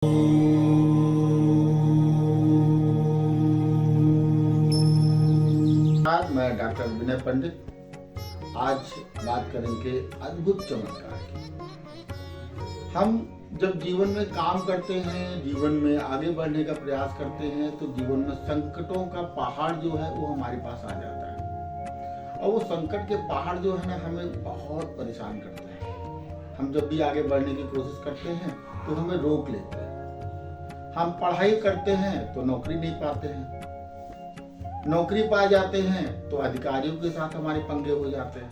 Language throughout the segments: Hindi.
मैं डॉक्टर विनय पंडित आज बात करेंगे अद्भुत चमत्कार की। हम जब जीवन में काम करते हैं, जीवन में आगे बढ़ने का प्रयास करते हैं, तो जीवन में संकटों का पहाड़ जो है वो हमारे पास आ जाता है और वो संकट के पहाड़ जो है ना हमें बहुत परेशान करते हैं। हम जब भी आगे बढ़ने की कोशिश करते हैं तो हमें रोक लेते हैं। हम पढ़ाई करते हैं तो नौकरी नहीं पाते हैं, नौकरी पा जाते हैं तो अधिकारियों के साथ हमारे पंगे हो जाते हैं।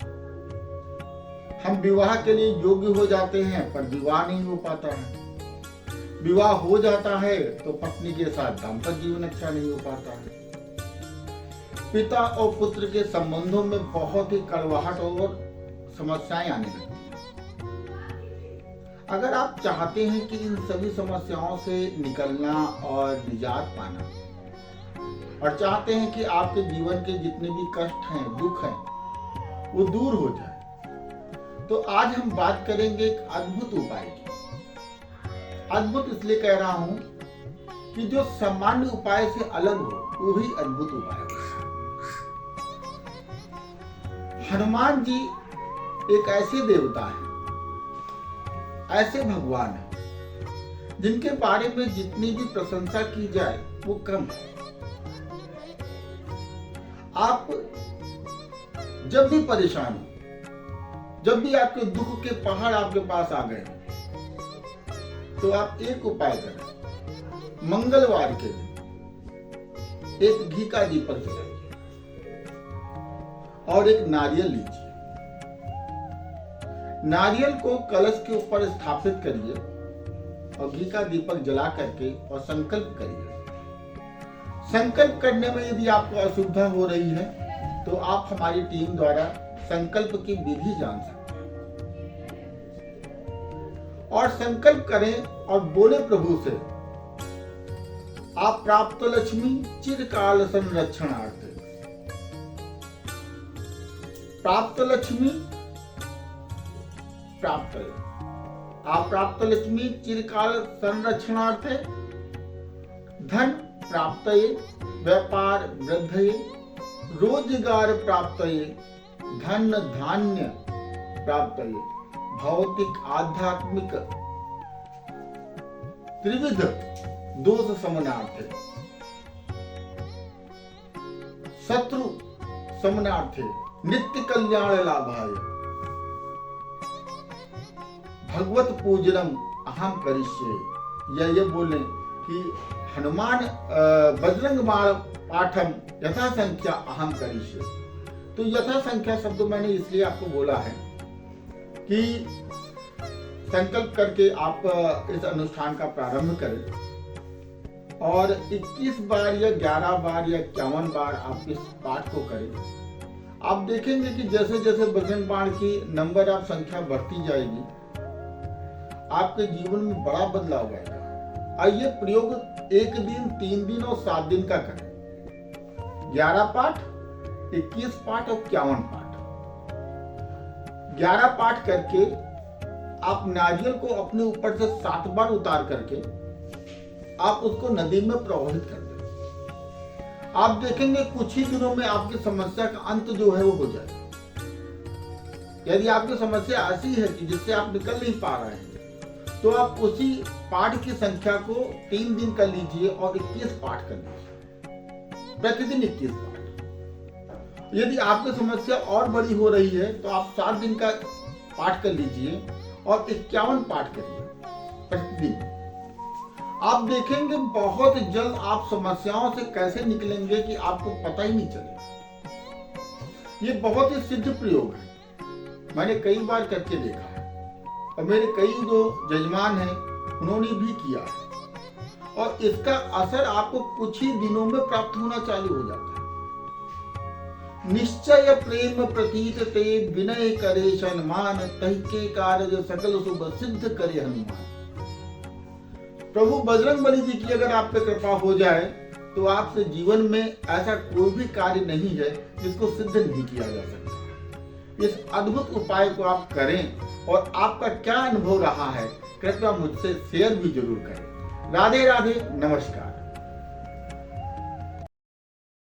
हम विवाह के लिए योग्य हो जाते हैं पर विवाह नहीं हो पाता है। विवाह हो जाता है तो पत्नी के साथ दाम्पत्य जीवन अच्छा नहीं हो पाता है। पिता और पुत्र के संबंधों में बहुत ही कड़वाहट और समस्याएं आने लगती हैं। अगर आप चाहते हैं कि इन सभी समस्याओं से निकलना और निजात पाना और चाहते हैं कि आपके जीवन के जितने भी कष्ट हैं, दुख हैं, वो दूर हो जाए, तो आज हम बात करेंगे एक अद्भुत उपाय की। अद्भुत इसलिए कह रहा हूं कि जो सामान्य उपाय से अलग हो वही अद्भुत उपाय है। हनुमान जी एक ऐसे देवता हैं, ऐसे भगवान हैं जिनके बारे में जितनी भी प्रशंसा की जाए वो कम है। आप जब भी परेशान हो, जब भी आपके दुख के पहाड़ आपके पास आ गए तो आप एक उपाय करें। मंगलवार के दिन एक घी का दीपक जलाइए और एक नारियल लीजिए। नारियल को कलश के ऊपर स्थापित करिए और घी का दीपक जला करके और संकल्प करिए। संकल्प करने में यदि आपको असुविधा हो रही है तो आप हमारी टीम द्वारा संकल्प की विधि जान सकते हैं और संकल्प करें और बोले प्रभु से, आप प्राप्त लक्ष्मी चिरकाल संरक्षणार्थ। प्राप्त लक्ष्मी प्राप्त, आप प्राप्त लक्ष्मी चिरकाल संरक्षणार्थ, धन प्राप्तये, व्यापार वृद्धये, रोजगार प्राप्तये, धन धान्य प्राप्तये, भौतिक आध्यात्मिक त्रिविध दोष शमनार्थे, शत्रु शमनार्थे, नित्य कल्याण लाभाय, भगवत पूजनम अहम करिष्ये। ये बोले कि हनुमान बजरंग बाण पाठम यथा संख्या अहम करिष्ये। तो यथा संख्या शब्द मैंने इसलिए आपको बोला है कि संकल्प करके आप इस अनुष्ठान का प्रारंभ करें और 21 बार या 11 बार या 51 बार आप इस पाठ को करें। आप देखेंगे कि जैसे जैसे बजरंग बाण की नंबर आप संख्या बढ़ती जाएगी, आपके जीवन में बड़ा बदलाव आएगा। और ये प्रयोग 1 दिन, 3 दिन और 7 दिन का करें। 11 पाठ, 21 पाठ और 51 पाठ। 11 पाठ करके आप नारियल को अपने ऊपर से 7 बार उतार करके आप उसको नदी में प्रवाहित कर दें। आप देखेंगे कुछ ही दिनों में आपकी समस्या का अंत जो है वो हो जाएगा। यदि आपकी समस्या ऐसी है कि जिससे आप निकल नहीं पा रहे हैं तो आप उसी पाठ की संख्या को 3 दिन कर लीजिए और 21 पाठ कर लीजिए, प्रतिदिन 21 पाठ। यदि आपकी समस्या और बड़ी हो रही है तो आप 7 दिन का पाठ कर लीजिए और 51 पाठ करिए प्रतिदिन। आप देखेंगे बहुत जल्द आप समस्याओं से कैसे निकलेंगे कि आपको पता ही नहीं चलेगा। ये बहुत ही सिद्ध प्रयोग है, मैंने कई बार करके देखा है और मेरे कई जो जजमान हैं उन्होंने भी किया है और इसका असर आपको कुछ ही दिनों में प्राप्त होना चालू हो जाता है। निश्चय प्रेम प्रतीत ते विनय करे सन्मान, तहि के कार्य सकल शुभ सिद्ध करे हनुमान। प्रभु बजरंगबली जी की अगर आप पे कृपा हो जाए तो आपसे जीवन में ऐसा कोई भी कार्य नहीं है जिसको सिद्ध नहीं किया जा सकता। इस अद्भुत उपाय को आप करें और आपका क्या अनुभव रहा है कृपया मुझसे शेयर भी जरूर करें। राधे राधे, नमस्कार।